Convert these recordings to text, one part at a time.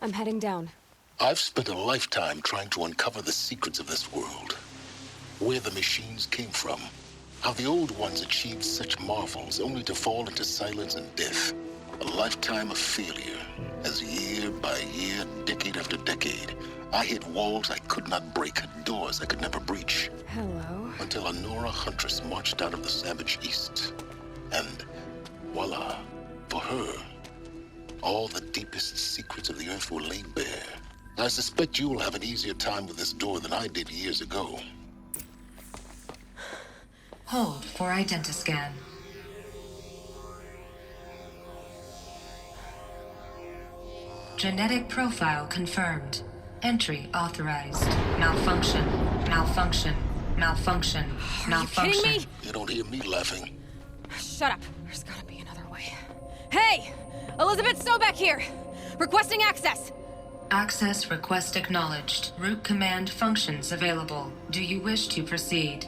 I'm heading down. I've spent a lifetime trying to uncover the secrets of this world. Where the machines came from. How the old ones achieved such marvels only to fall into silence and death. A lifetime of failure, as year by year, decade after decade, I hit walls I could not break, doors I could never breach. Hello. Until a Nora huntress marched out of the savage east. And voila, for her, all the deepest secrets of the earth were laid bare. I suspect you will have an easier time with this door than I did years ago. Hold for identiscan. Genetic profile confirmed. Entry authorized. Malfunction. Malfunction. Malfunction. Malfunction. Are you kidding me? You don't hear me laughing. Shut up. There's gotta be another way. Hey! Elizabeth Sobek here! Requesting access! Access request acknowledged. Root command functions available. Do you wish to proceed?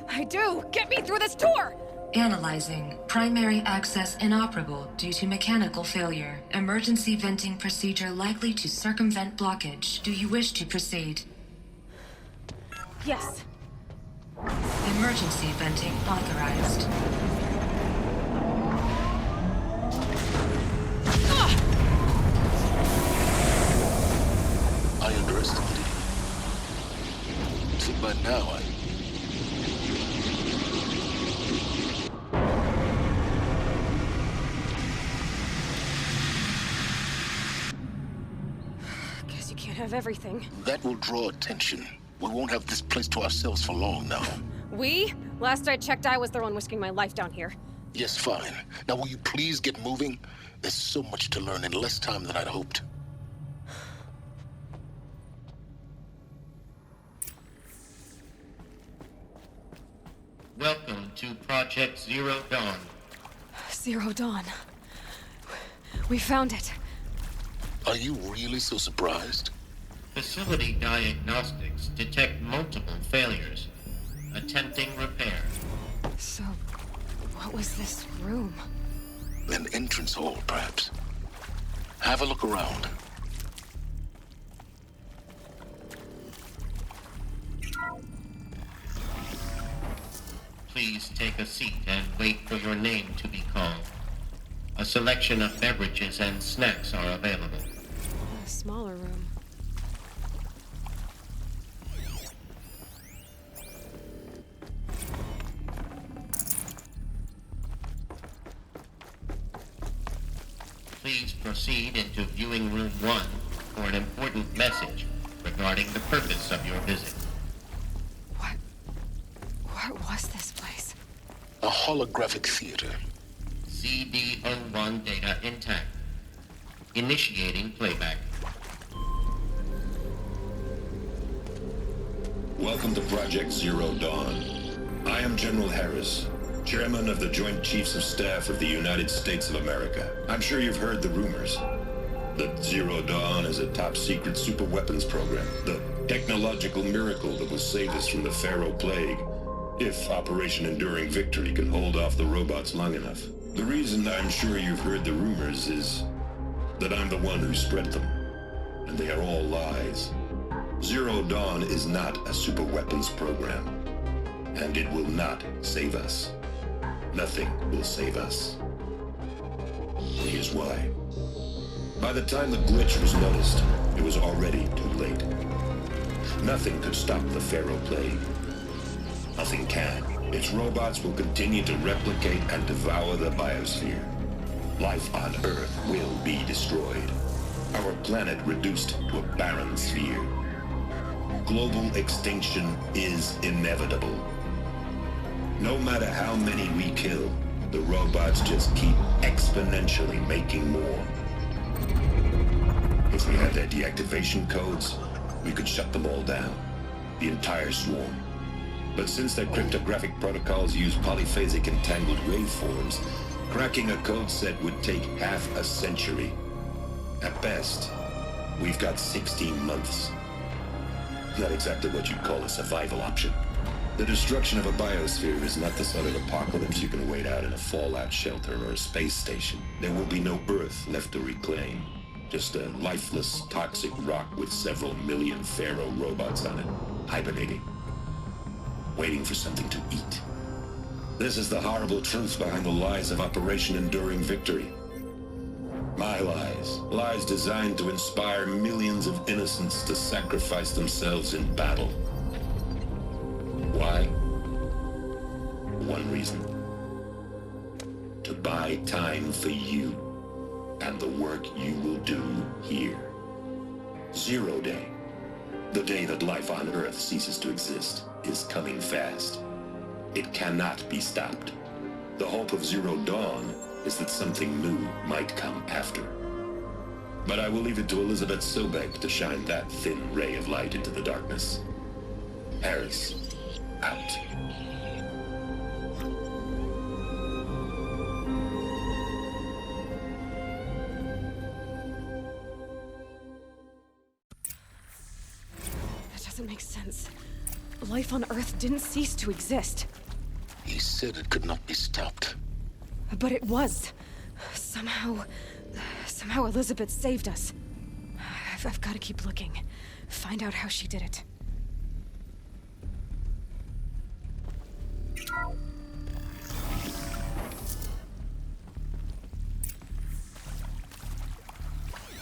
I do! Get me through this tour! Analyzing. Primary access inoperable due to mechanical failure. Emergency venting procedure likely to circumvent blockage. Do you wish to proceed? Yes. Emergency venting authorized. I underestimated you. See, by now Guess you can't have everything. that will draw attention. We won't have this place to ourselves for long now. We? Last I checked, I was the one risking my life down here. Yes, fine. Now will you please get moving? There's so much to learn in less time than I'd hoped. Welcome to Project Zero Dawn. Zero Dawn. We found it. Are you really so surprised? Facility diagnostics detect multiple failures. Attempting repair. So, what was this room? An entrance hall, perhaps. Have a look around. Please take a seat and wait for your name to be called. A selection of beverages and snacks are available. A smaller room. Please proceed into viewing room 1 for an important message regarding the purpose of your visit. What was this place? A holographic theater. CD01 data intact. Initiating playback. Welcome to Project Zero Dawn. I am General Harris, Chairman of the Joint Chiefs of Staff of the United States of America. I'm sure you've heard the rumors that Zero Dawn is a top-secret superweapons program, the technological miracle that will save us from the Pharaoh Plague, if Operation Enduring Victory can hold off the robots long enough. The reason I'm sure you've heard the rumors is that I'm the one who spread them, and they are all lies. Zero Dawn is not a superweapons program, and it will not save us. Nothing will save us. Here's why. By the time the glitch was noticed, it was already too late. Nothing could stop the Pharaoh Plague. Nothing can. Its robots will continue to replicate and devour the biosphere. Life on Earth will be destroyed. Our planet reduced to a barren sphere. Global extinction is inevitable. No matter how many we kill, the robots just keep exponentially making more. If we had their deactivation codes, we could shut them all down. The entire swarm. But since their cryptographic protocols use polyphasic entangled waveforms, cracking a code set would take half a century. At best, we've got 16 months. Not exactly what you'd call a survival option. The destruction of a biosphere is not the sort of apocalypse you can wait out in a fallout shelter or a space station. There will be no Earth left to reclaim. Just a lifeless, toxic rock with several million Pharaoh robots on it, hibernating, waiting for something to eat. This is the horrible truth behind the lies of Operation Enduring Victory. My lies. Lies designed to inspire millions of innocents to sacrifice themselves in battle. Why? One reason. To buy time for you and the work you will do here. Zero Day. The day that life on Earth ceases to exist is coming fast. It cannot be stopped. The hope of Zero Dawn is that something new might come after. But I will leave it to Elizabeth Sobek to shine that thin ray of light into the darkness. Harris, out. That doesn't make sense. Life on Earth didn't cease to exist. He said it could not be stopped. But it was. Somehow Elizabeth saved us. I've got to keep looking. Find out how she did it.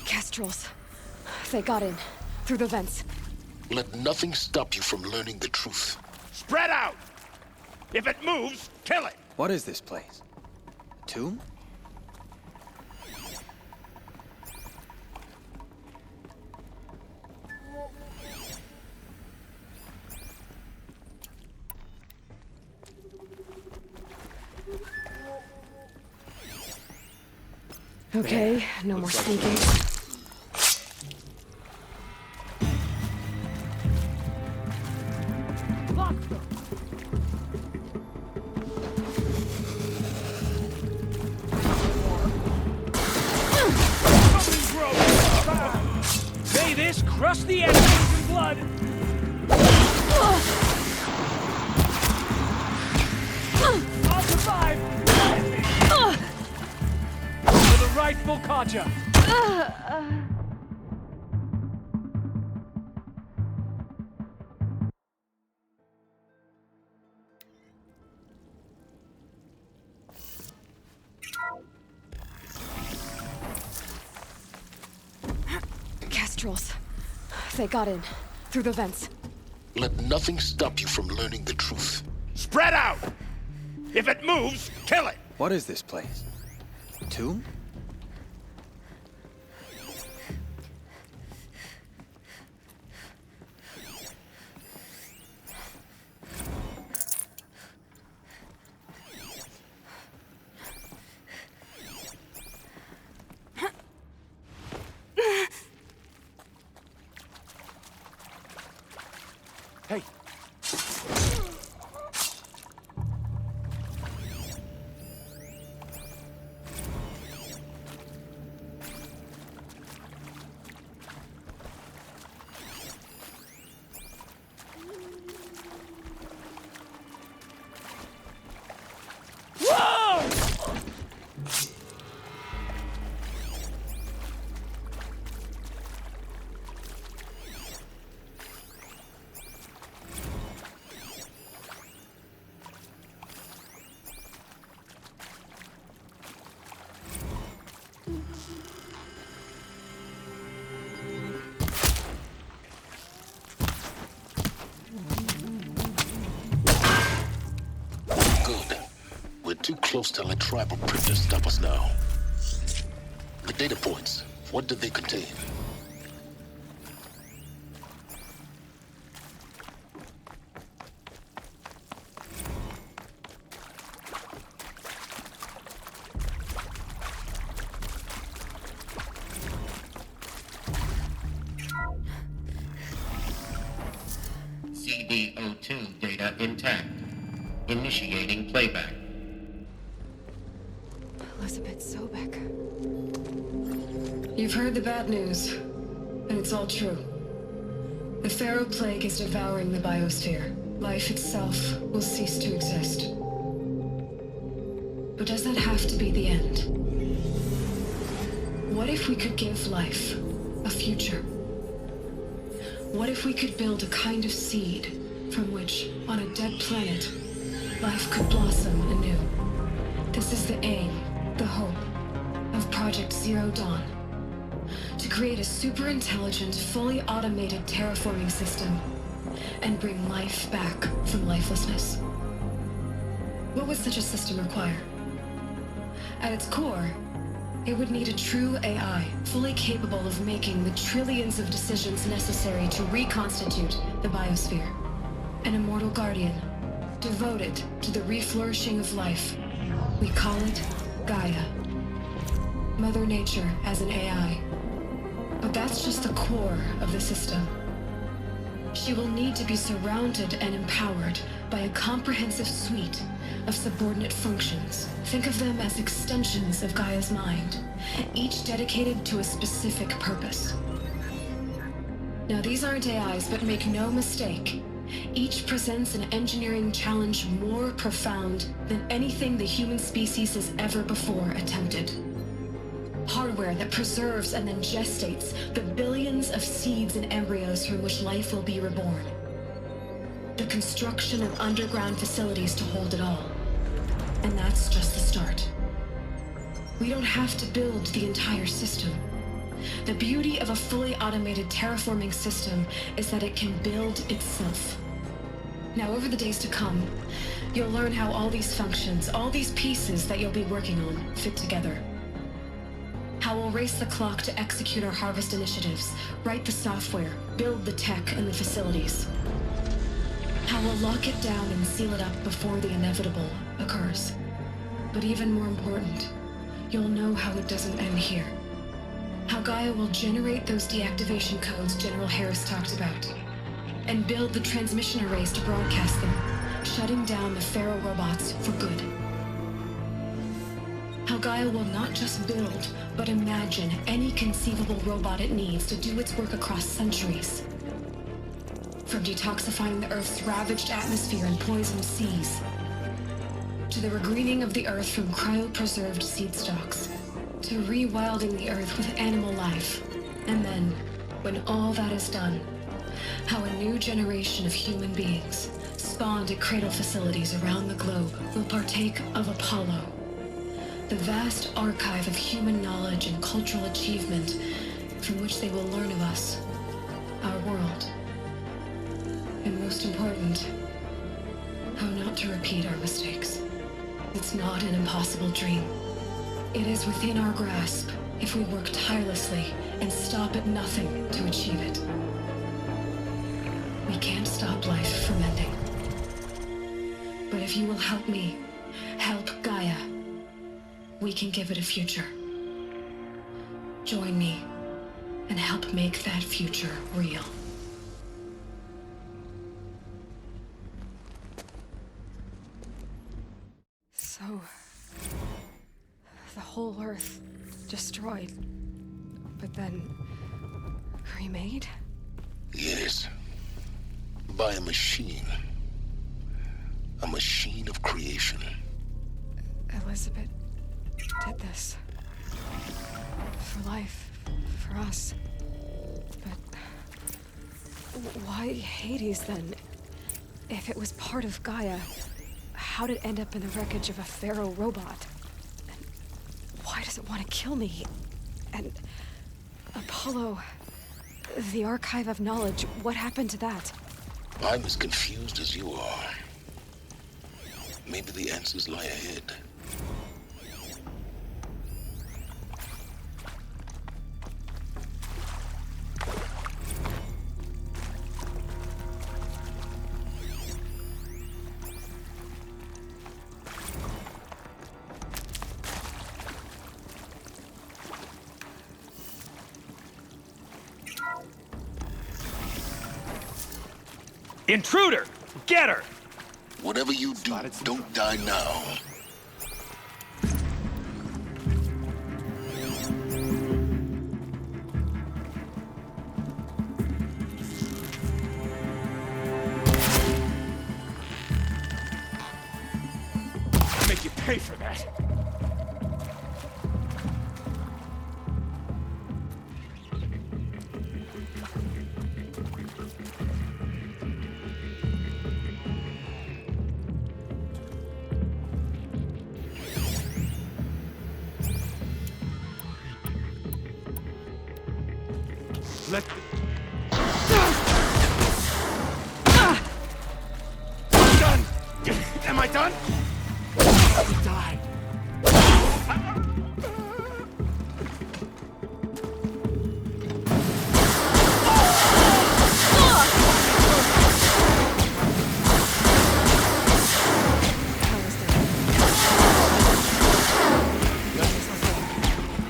Kestrels. They got in. Through the vents. Let nothing stop you from learning the truth. Spread out! If it moves, kill it! What is this place? A tomb? Okay, no more sneaking. May this crush the enemies in blood! I'll survive! For the rightful Kaja! Kestrels. They got in. Through the vents. Let nothing stop you from learning the truth. Spread out! If it moves, kill it! What is this place? A tomb? Hey! Good. We're too close to let tribal printers stop us now. The data points, what did they contain? CD02 data intact. Initiating playback. Elizabeth Sobek. You've heard the bad news, and it's all true. The Pharaoh Plague is devouring the biosphere. Life itself will cease to exist. But does that have to be the end? What if we could give life a future? What if we could build a kind of seed from which, on a dead planet, life could blossom anew? This is the aim, the hope, of Project Zero Dawn. To create a super-intelligent, fully automated terraforming system and bring life back from lifelessness. What would such a system require? At its core, it would need a true AI, fully capable of making the trillions of decisions necessary to reconstitute the biosphere. An immortal guardian, devoted to the reflourishing of life. We call it Gaia. Mother Nature as an AI. But that's just the core of the system. She will need to be surrounded and empowered by a comprehensive suite of subordinate functions. Think of them as extensions of Gaia's mind, each dedicated to a specific purpose. Now, these aren't AIs, but make no mistake, each presents an engineering challenge more profound than anything the human species has ever before attempted. Hardware that preserves and then gestates the billions of seeds and embryos from which life will be reborn. The construction of underground facilities to hold it all. And that's just the start. We don't have to build the entire system. The beauty of a fully automated terraforming system is that it can build itself. Now, over the days to come, you'll learn how all these functions, all these pieces that you'll be working on, fit together. How we'll race the clock to execute our harvest initiatives, write the software, build the tech and the facilities. How we'll lock it down and seal it up before the inevitable occurs. But even more important, you'll know how it doesn't end here. How Gaia will generate those deactivation codes General Harris talked about, and build the transmission arrays to broadcast them, shutting down the Pharaoh robots for good. How Gaia will not just build, but imagine any conceivable robot it needs to do its work across centuries. From detoxifying the Earth's ravaged atmosphere and poisoned seas, to the regreening of the Earth from cryopreserved seed stalks, to rewilding the Earth with animal life. And then, when all that is done, how a new generation of human beings, spawned at cradle facilities around the globe, will partake of Apollo, the vast archive of human knowledge and cultural achievement from which they will learn of us, our world. And most important, how not to repeat our mistakes. It's not an impossible dream. It is within our grasp if we work tirelessly and stop at nothing to achieve it. We can't stop life from ending. But if you will help me, help Gaia, we can give it a future. Join me and help make that future real. So, the whole Earth destroyed, but then remade? Yes. By a machine. A machine of creation. Elizabeth did this. For life, for us. But why Hades then? If it was part of Gaia, how did it end up in the wreckage of a Pharaoh robot? And why does it want to kill me? And Apollo, the archive of knowledge, what happened to that? I'm as confused as you are. Maybe the answers lie ahead. Intruder! Get her! Whatever you do, don't die now. I'll make you pay for that. Let... Done! Am I done? He died.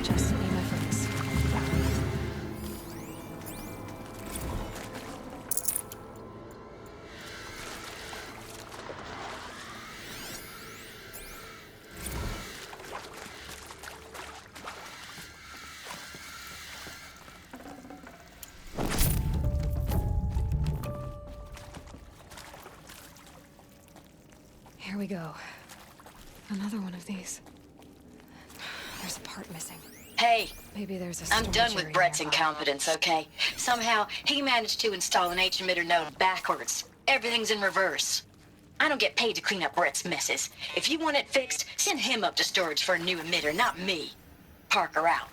Just need my focus. Here we go. Another one of these. There's a part missing. Hey, Maybe there's a I'm storage done with area Brett's nearby. incompetence, okay? Somehow, he managed to install an H-emitter node backwards. Everything's in reverse. I don't get paid to clean up Brett's messes. If you want it fixed, send him up to storage for a new emitter, not me. Parker out.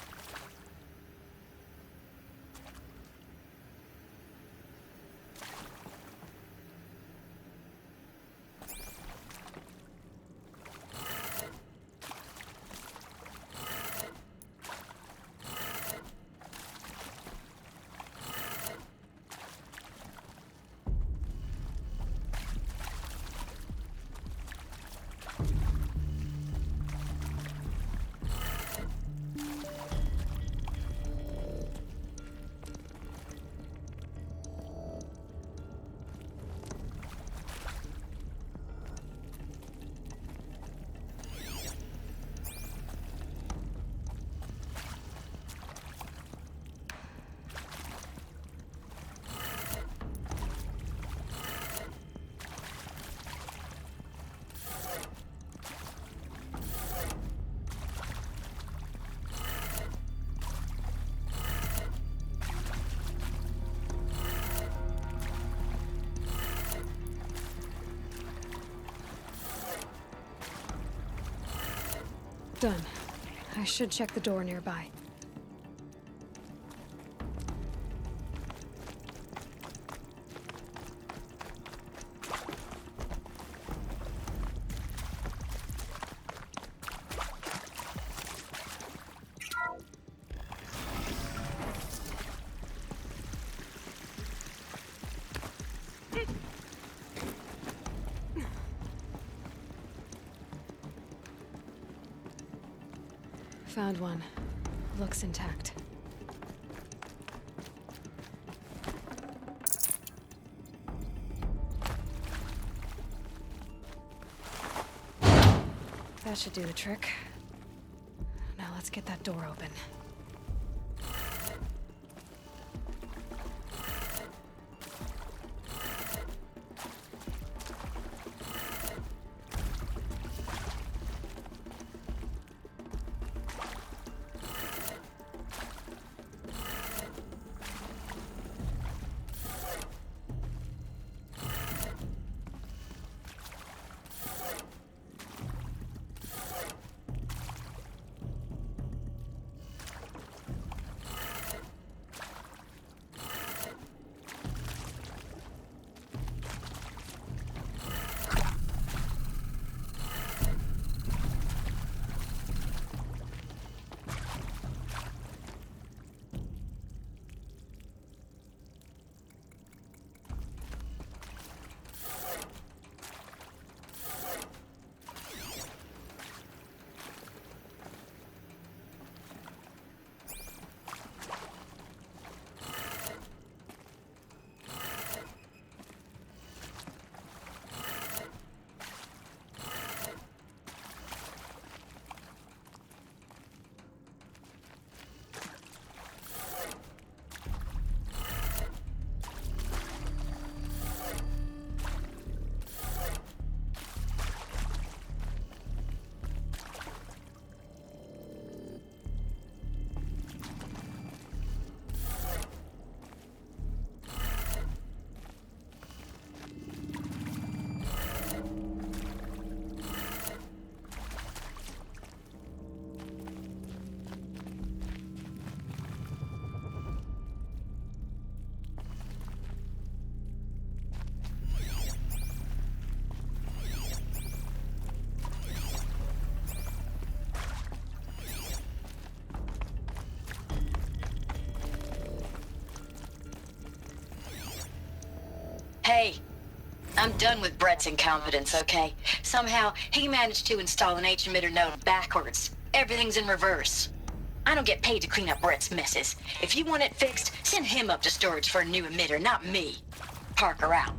Done. I should check the door nearby. Found one. Looks intact. That should do the trick. Now let's get that door open. Hey, I'm done with Brett's incompetence, okay? Somehow, he managed to install an H-emitter node backwards. Everything's in reverse. I don't get paid to clean up Brett's messes. If you want it fixed, send him up to storage for a new emitter, not me. Parker out.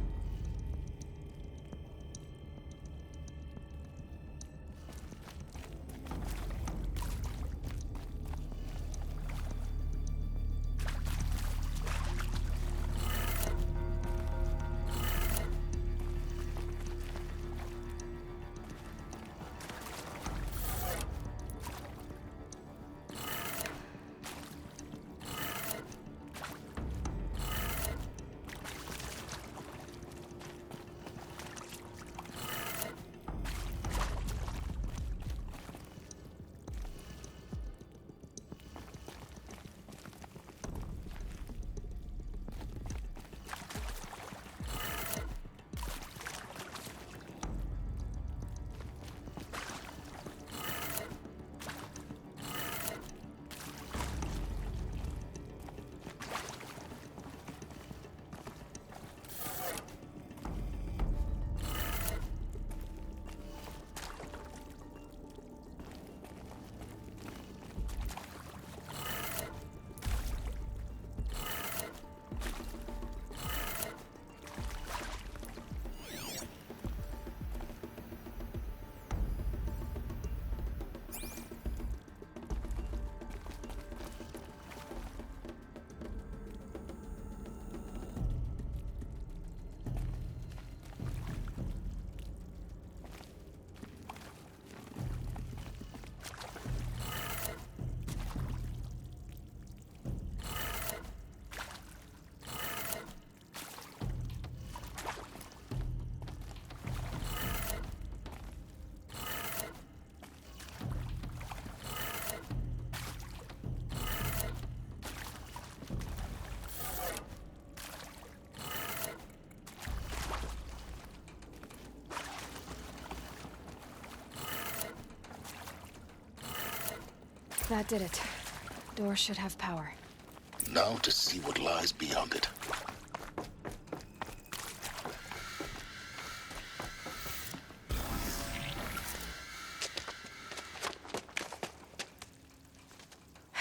That did it. Door should have power. Now to see what lies beyond it.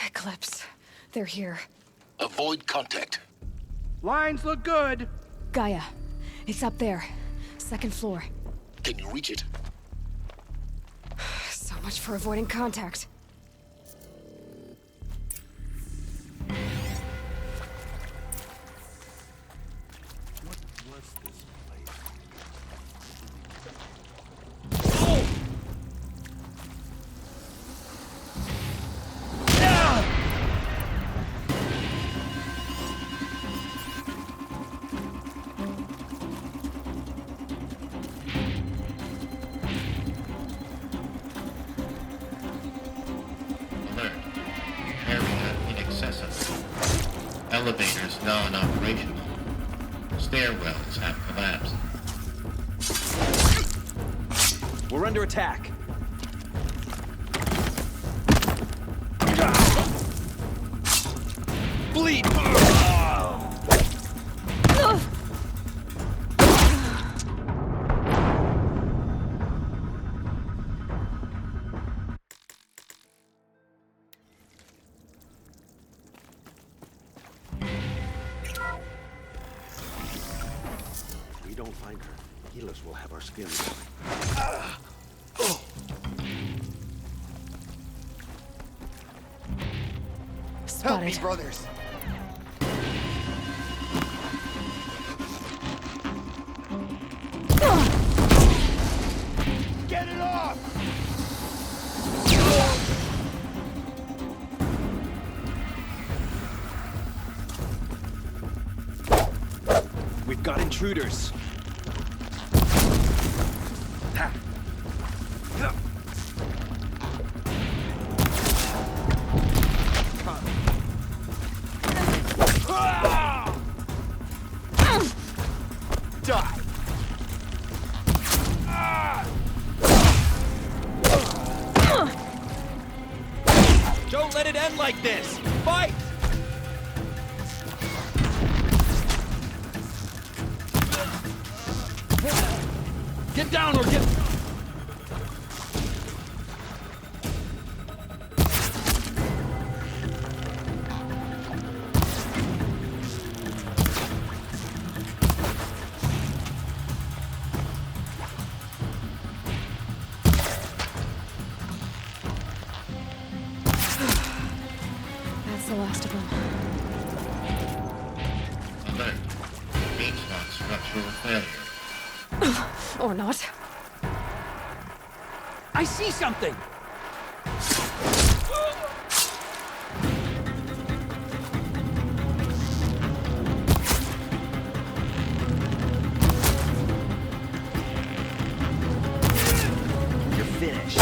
Eclipse. They're here. Avoid contact. Lines look good. Gaia. It's up there. Second floor. Can you reach it? So much for avoiding contact. Elevators non-operational. Stairwells have collapsed. We're under attack. Bleed! We don't find her. Healers will have our skins. Help me, Spotted. brothers! Get it off! We've got intruders. Die! Don't let it end like this! Fight! Get down or get... That's the last of them. Alert. H-lock structural failure. Or not. I see something! You're finished.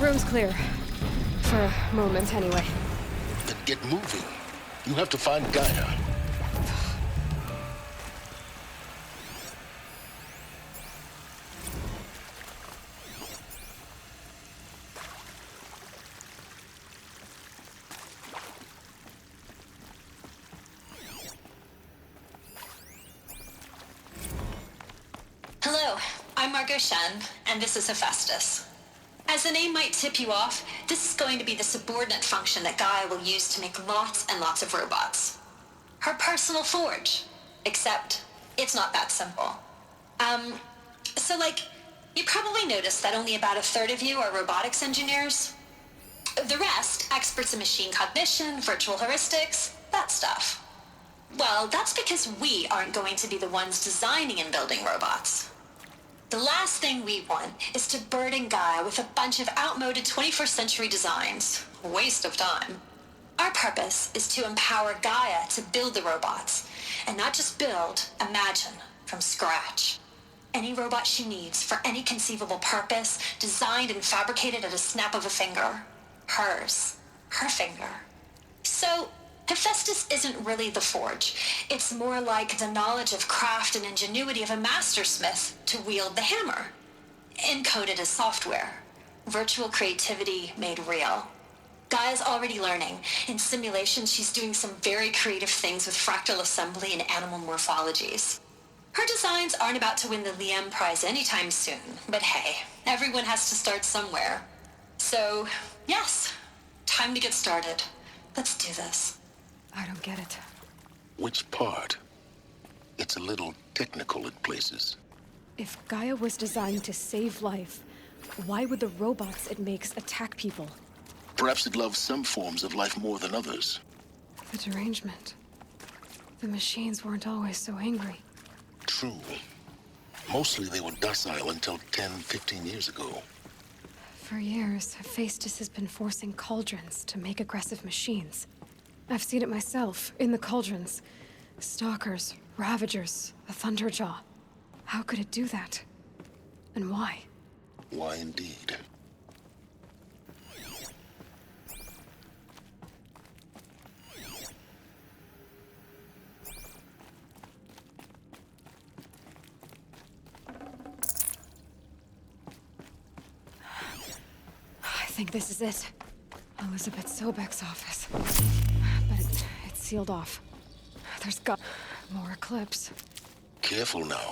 Room's clear. For a moment, anyway. Then get moving. You have to find Gaia. Hello, I'm Margot Shen, and this is Hephaestus. As the name might tip you off, this is going to be the subordinate function that Gaia will use to make lots and lots of robots. Her personal forge. Except, it's not that simple. You probably noticed that only about a third of you are robotics engineers. The rest, experts in machine cognition, virtual heuristics, that stuff. Well, that's because we aren't going to be the ones designing and building robots. The last thing we want is to burden Gaia with a bunch of outmoded 21st century designs. Waste of time. Our purpose is to empower Gaia to build the robots, and not just build, imagine, from scratch. Any robot she needs for any conceivable purpose, designed and fabricated at a snap of a finger. Hers. Her finger. So, Hephaestus isn't really the forge. It's more like the knowledge of craft and ingenuity of a mastersmith to wield the hammer. Encoded as software. Virtual creativity made real. Gaia's already learning. In simulation, she's doing some very creative things with fractal assembly and animal morphologies. Her designs aren't about to win the Liam Prize anytime soon, but hey, everyone has to start somewhere. So, yes, time to get started. Let's do this. I don't get it. Which part? It's a little technical in places. If Gaia was designed to save life, why would the robots it makes attack people? Perhaps it loves some forms of life more than others. The derangement. The machines weren't always so angry. True. Mostly they were docile until 10, 15 years ago. For years, Hephaestus has been forcing cauldrons to make aggressive machines. I've seen it myself, in the cauldrons. Stalkers, Ravagers, a Thunderjaw. How could it do that? And why? Why indeed? I think this is it. Elizabeth Sobek's office. But it's sealed off. There's got more Eclipse. Careful now.